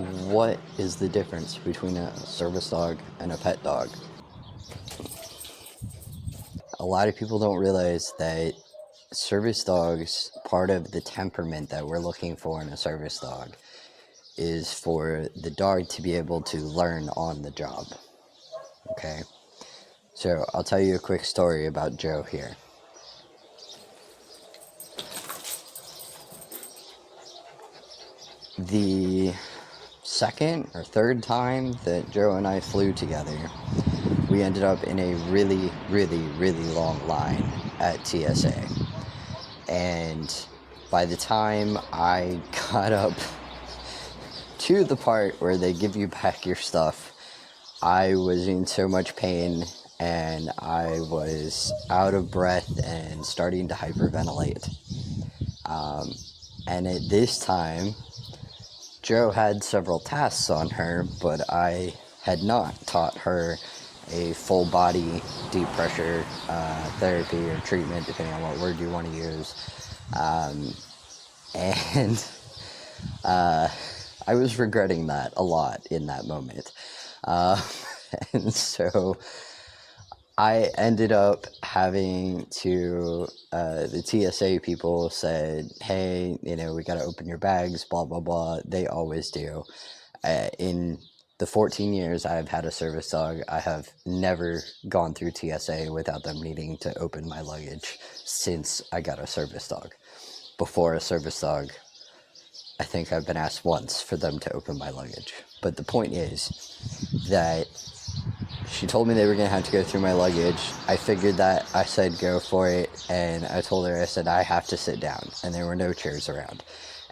What is the difference between a service dog and a pet dog? A lot of people don't realize that service dogs, part of the temperament that we're looking for in a service dog, is for the dog to be able to learn on the job. Okay? So I'll tell you a quick story about Joe here. The second or third time that Joe and I flew together, we ended up in a really, really, really long line at TSA. And by the time I got up to the part where they give you back your stuff, I was in so much pain and I was out of breath and starting to hyperventilate. And at this time, Joe had several tasks on her, but I had not taught her a full body deep pressure therapy or treatment, depending on what word you want to use. And I was regretting that a lot in that moment. And so I ended up having to, the TSA people said, hey, we got to open your bags, blah, blah, blah. They always do. In the 14 years I've had a service dog, I have never gone through TSA without them needing to open my luggage since I got a service dog. Before a service dog, I think I've been asked once for them to open my luggage. But the point is that she told me they were going to have to go through my luggage. I figured that. I said go for it, and I told her, I said, I have to sit down, and there were no chairs around.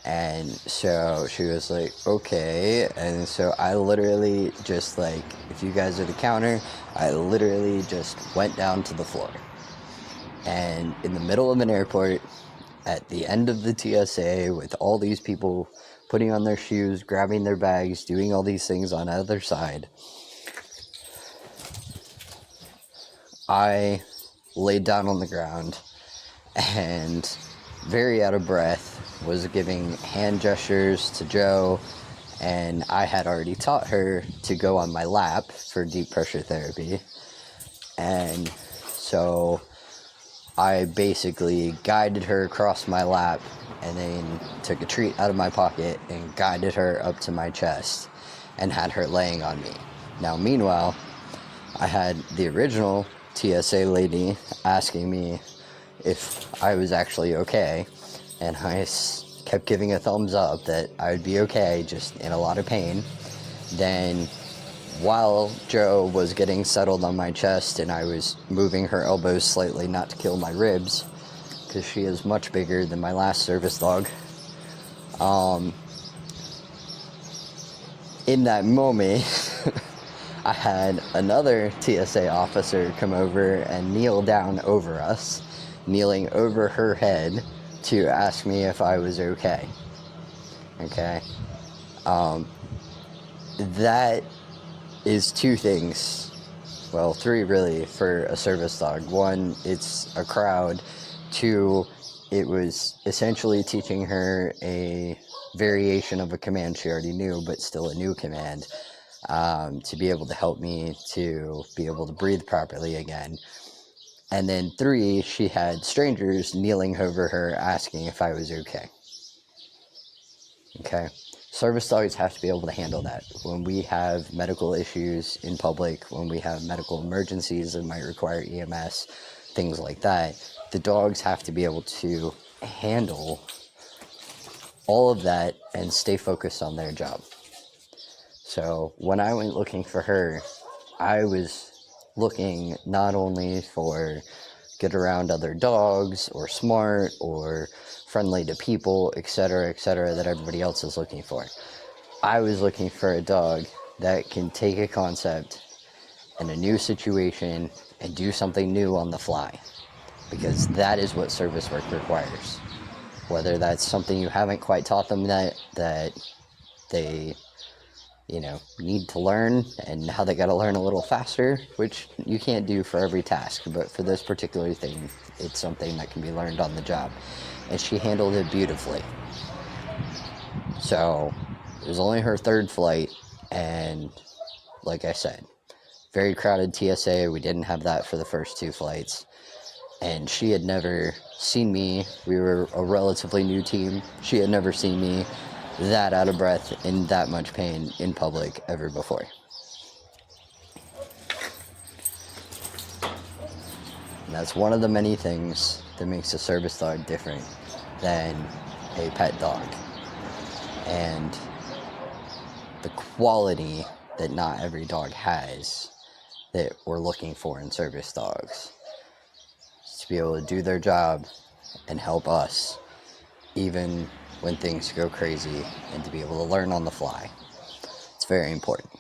And so she was like, okay. And so I literally just if you guys are the counter, I literally just went down to the floor. And in the middle of an airport, at the end of the TSA, with all these people putting on their shoes, grabbing their bags, doing all these things on the other side, I laid down on the ground and, very out of breath, was giving hand gestures to Joe, and I had already taught her to go on my lap for deep pressure therapy. And so I basically guided her across my lap and then took a treat out of my pocket and guided her up to my chest and had her laying on me. Now, meanwhile, I had the original TSA lady asking me if I was actually okay, and I kept giving a thumbs up that I would be okay, just in a lot of pain. Then, while Joe was getting settled on my chest and I was moving her elbows slightly not to kill my ribs, because she is much bigger than my last service dog, in that moment, I had another TSA officer come over and kneel down over us, kneeling over her head to ask me if I was okay. Okay? That is two things. Well, three really for a service dog. One, it's a crowd. Two, it was essentially teaching her a variation of a command she already knew, but still a new command, to be able to help me to be able to breathe properly again. And then three, she had strangers kneeling over her asking if I was okay. Okay? Service dogs have to be able to handle that. When we have medical issues in public, when we have medical emergencies that might require EMS, things like that, the dogs have to be able to handle all of that and stay focused on their job. So when I went looking for her, I was looking not only for good around other dogs or smart or friendly to people, etc., that everybody else is looking for. I was looking for a dog that can take a concept in a new situation and do something new on the fly, because that is what service work requires. Whether that's something you haven't quite taught them that they need to learn, and how they got to learn a little faster, which you can't do for every task, but for this particular thing, it's something that can be learned on the job. And she handled it beautifully. So It was only her third flight, and like I said, very crowded TSA. We didn't have that for the first two flights. And she had never seen me. We were a relatively new team. She had never seen me that out of breath, in that much pain in public ever before. And that's one of the many things that makes a service dog different than a pet dog. And the quality that not every dog has that we're looking for in service dogs. To be able to do their job and help us even when things go crazy, and to be able to learn on the fly. It's very important.